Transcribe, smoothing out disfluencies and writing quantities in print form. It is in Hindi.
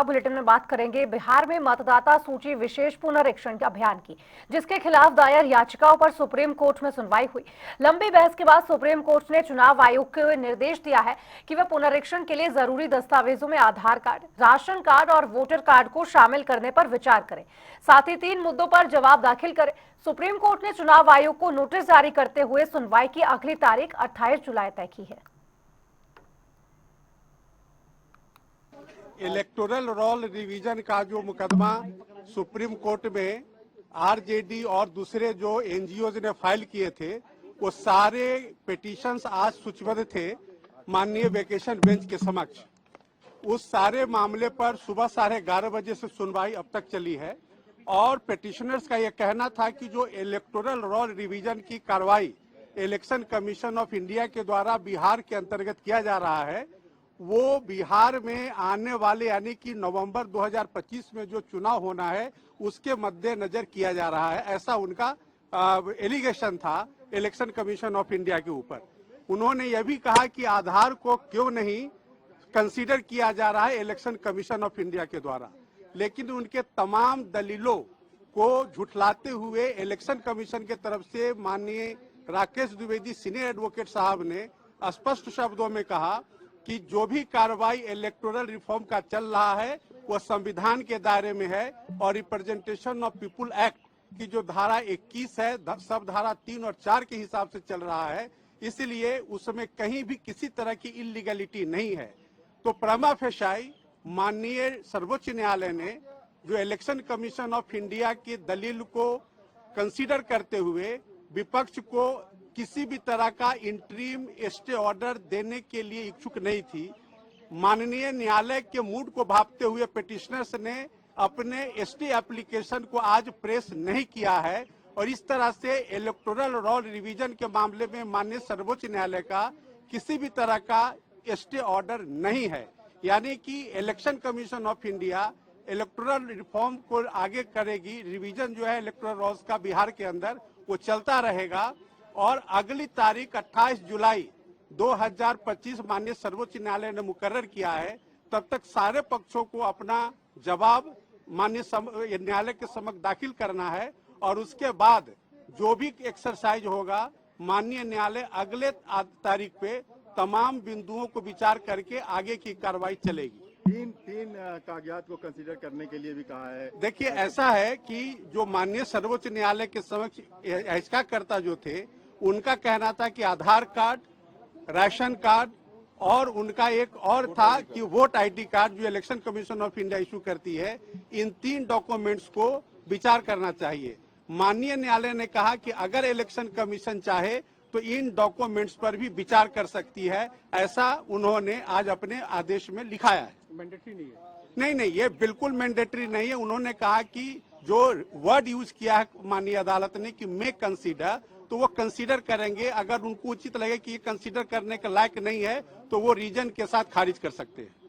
बुलेटिन में बात करेंगे बिहार में मतदाता सूची विशेष पुनरीक्षण अभियान की, जिसके खिलाफ दायर याचिकाओं पर सुप्रीम कोर्ट में सुनवाई हुई। लंबी बहस के बाद सुप्रीम कोर्ट ने चुनाव आयोग को निर्देश दिया है कि वह पुनरीक्षण के लिए जरूरी दस्तावेजों में आधार कार्ड, राशन कार्ड और वोटर कार्ड को शामिल करने पर विचार करें। साथ ही 3 मुद्दों पर जवाब दाखिल करें। सुप्रीम कोर्ट ने चुनाव आयोग को नोटिस जारी करते हुए सुनवाई की अगली तारीख 28 जुलाई तय की है। इलेक्टोरल रोल रिवीजन का जो मुकदमा सुप्रीम कोर्ट में आरजेडी और दूसरे जो एनजीओज ने फाइल किए थे, वो सारे पिटीशंस आज सूचीबद्ध थे माननीय वेकेशन बेंच के समक्ष। उस सारे मामले पर सुबह 11:30 बजे से सुनवाई अब तक चली है और पिटिशनर्स का यह कहना था कि जो इलेक्टोरल रोल रिवीजन की कार्रवाई इलेक्शन कमीशन ऑफ इंडिया के द्वारा बिहार के अंतर्गत किया जा रहा है, वो बिहार में आने वाले यानी कि नवंबर 2025 में जो चुनाव होना है उसके मद्देनजर किया जा रहा है। ऐसा उनका एलिगेशन था इलेक्शन कमीशन ऑफ इंडिया के ऊपर। उन्होंने यह भी कहा कि आधार को क्यों नहीं कंसीडर किया जा रहा है इलेक्शन कमीशन ऑफ इंडिया के द्वारा, लेकिन उनके तमाम दलीलों को झुठलाते हुए इलेक्शन कमीशन के तरफ से माननीय राकेश द्विवेदी सीनियर एडवोकेट साहब ने स्पष्ट शब्दों में कहा कि जो भी कार्रवाई इलेक्टोरल रिफॉर्म का चल रहा है वो संविधान के दायरे में है और रिप्रेजेंटेशन ऑफ पीपुल एक्ट की जो धारा 21 है, सब धारा 3 और 4 के हिसाब से चल रहा है, इसलिए उसमें कहीं भी किसी तरह की इलीगलिटी नहीं है। तो प्रमा फेसाई माननीय सर्वोच्च न्यायालय ने जो इलेक्शन कमीशन ऑफ इंडिया की दलील को कंसीडर करते हुए विपक्ष को किसी भी तरह का इंटरिम स्टे ऑर्डर देने के लिए इच्छुक नहीं थी। माननीय न्यायालय के मूड को भांपते हुए पिटिशनर्स ने अपने स्टे एप्लीकेशन को आज प्रेस नहीं किया है और इस तरह से इलेक्टोरल रोल रिवीजन के मामले में माननीय सर्वोच्च न्यायालय का किसी भी तरह का स्टे ऑर्डर नहीं है। यानी कि election commission of India electoral reform को आगे करेगी, रिवीजन जो है इलेक्टोरल रोल्स का बिहार के अंदर वो चलता रहेगा और अगली तारीख 28 जुलाई 2025 माननीय सर्वोच्च न्यायालय ने मुकर्रर किया है। तब तक सारे पक्षों को अपना जवाब माननीय न्यायालय के समक्ष दाखिल करना है और उसके बाद जो भी एक्सरसाइज होगा माननीय न्यायालय अगले तारीख पे तमाम बिंदुओं को विचार करके आगे की कार्रवाई चलेगी। तीन कागजात को कंसीडर करने के लिए भी कहा है। देखिए, ऐसा है कि जो माननीय सर्वोच्च न्यायालय के समक्ष याचिकाकर्ता जो थे उनका कहना था कि आधार कार्ड, राशन कार्ड और उनका एक और था कि वोट आईडी कार्ड जो election commission of India issue करती है, इन 3 डॉक्यूमेंट्स को विचार करना चाहिए। माननीय न्यायालय ने कहा कि अगर इलेक्शन कमीशन चाहे तो इन डॉक्यूमेंट्स पर भी विचार कर सकती है। ऐसा उन्होंने आज अपने आदेश में लिखाया है। मैंडेटरी नहीं है? नहीं, ये बिल्कुल मैंडेटरी नहीं है। उन्होंने कहा कि जो वर्ड यूज किया है माननीय अदालत ने कि मे कंसीडर, तो वो कंसीडर करेंगे। अगर उनको उचित लगे कि ये कंसीडर करने के लायक नहीं है तो वो रीजन के साथ खारिज कर सकते हैं।